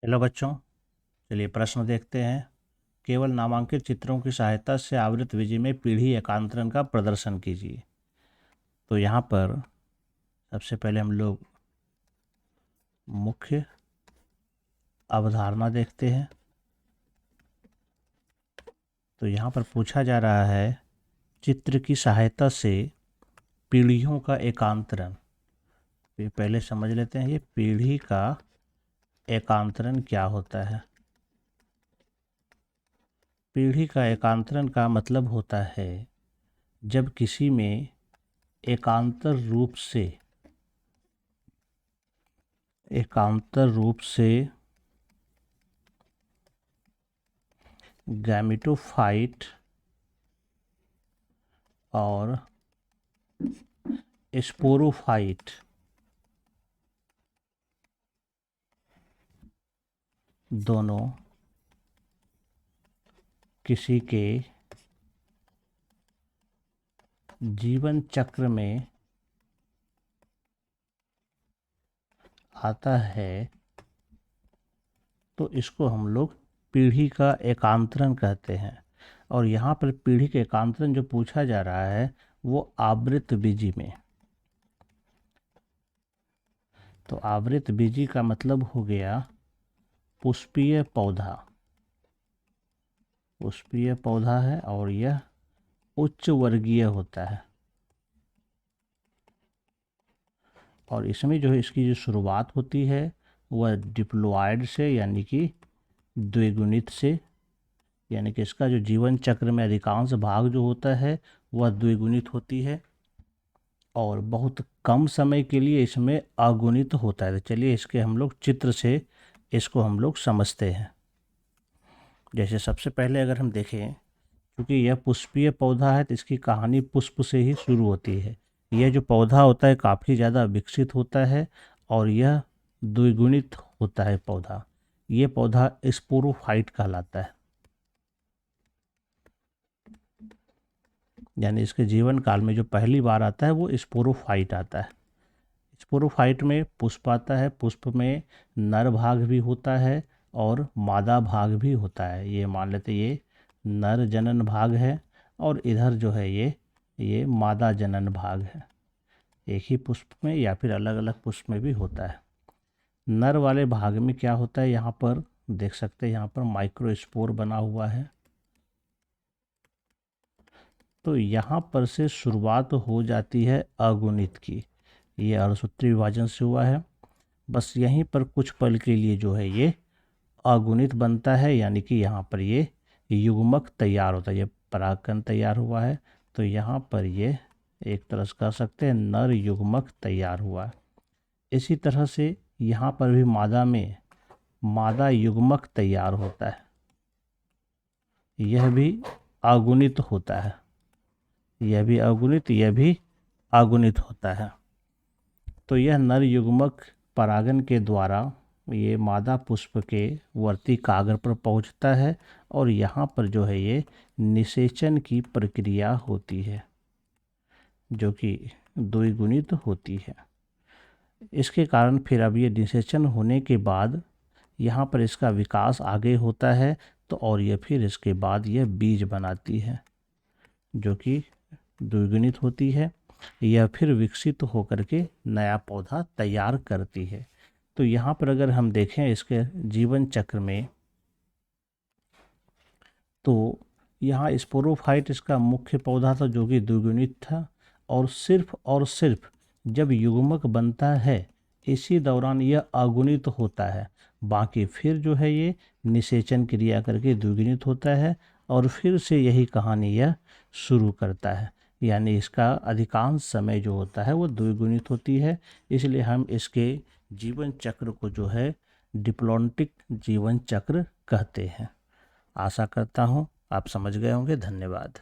Hello बच्चों, चलिए प्रश्न देखते हैं। केवल नामांकित चित्रों की सहायता से आवृत विजी में पीढ़ी एकांतरण का प्रदर्शन कीजिए। तो यहाँ पर सबसे पहले हम लोग मुख्य अवधारणा देखते हैं। तो यहाँ पर पूछा जा रहा है चित्र की सहायता से पीढ़ियों का एकांतरण। ये पहले समझ लेते हैं, ये पीढ़ी का एकांतरण क्या होता है। पीढ़ी का एकांतरण का मतलब होता है जब किसी में एकांतर रूप से गैमेटोफाइट और स्पोरोफाइट दोनों किसी के जीवन चक्र में आता है तो इसको हम लोग पीढ़ी का एकांतरण कहते हैं। और यहाँ पर पीढ़ी के एकांतरण जो पूछा जा रहा है वो आवृत बीजी में। तो आवृत बीजी का मतलब हो गया पुष्पीय पौधा। पुष्पीय पौधा है और यह उच्च वर्गीय होता है। और इसमें जो है इसकी जो शुरुआत होती है वह डिप्लॉयड से यानी कि द्विगुणित से, यानी कि इसका जो जीवन चक्र में अधिकांश भाग जो होता है वह द्विगुणित होती है और बहुत कम समय के लिए इसमें अगुणित होता है। तो चलिए इसके हम लोग चित्र से इसको हम लोग समझते हैं। जैसे सबसे पहले अगर हम देखें, क्योंकि यह पुष्पीय पौधा है तो इसकी कहानी पुष्प से ही शुरू होती है। यह जो पौधा होता है काफ़ी ज़्यादा विकसित होता है और यह द्विगुणित होता है पौधा। ये पौधा स्पोरोफाइट कहलाता है, यानी इसके जीवन काल में जो पहली बार आता है वो स्पोरोफाइट आता है। स्पोरोफाइट में पुष्प आता है, पुष्प में नर भाग भी होता है और मादा भाग भी होता है। ये मान लेते ये नर जनन भाग है और इधर जो है ये मादा जनन भाग है। एक ही पुष्प में या फिर अलग अलग पुष्प में भी होता है। नर वाले भाग में क्या होता है, यहाँ पर देख सकते हैं, यहाँ पर माइक्रोस्पोर बना हुआ है। तो यहाँ पर से शुरुआत हो जाती है अगुणित की। ये अणुसूत्री विभाजन से हुआ है। बस यहीं पर कुछ पल के लिए जो है ये अगुणित बनता है, यानी कि यहाँ पर ये युग्मक तैयार होता है। ये परागकण तैयार हुआ है तो यहाँ पर ये एक तरह से कह सकते हैं नर युग्मक तैयार हुआ है। इसी तरह से यहाँ पर भी मादा में मादा युग्मक तैयार होता है, यह भी अगुणित होता है। यह भी अगुणित, यह भी अगुणित होता है। तो यह नर युग्मक परागन के द्वारा ये मादा पुष्प के वर्ती कागर पर पहुंचता है और यहाँ पर जो है ये निषेचन की प्रक्रिया होती है जो कि द्विगुणित होती है। इसके कारण फिर अब ये निषेचन होने के बाद यहाँ पर इसका विकास आगे होता है तो और ये फिर इसके बाद यह बीज बनाती है जो कि द्विगुणित होती है। यह फिर विकसित होकर के नया पौधा तैयार करती है। तो यहाँ पर अगर हम देखें इसके जीवन चक्र में तो यहाँ स्पोरोफाइट इसका मुख्य पौधा था जो कि द्विगुणित था और सिर्फ जब युग्मक बनता है इसी दौरान यह अगुणित होता है। बाकी फिर जो है ये निषेचन क्रिया करके द्विगुणित होता है और फिर से यही कहानी यह शुरू करता है, यानी इसका अधिकांश समय जो होता है वो द्विगुणित होती है। इसलिए हम इसके जीवन चक्र को जो है डिप्लॉन्टिक जीवन चक्र कहते हैं। आशा करता हूँ आप समझ गए होंगे। धन्यवाद।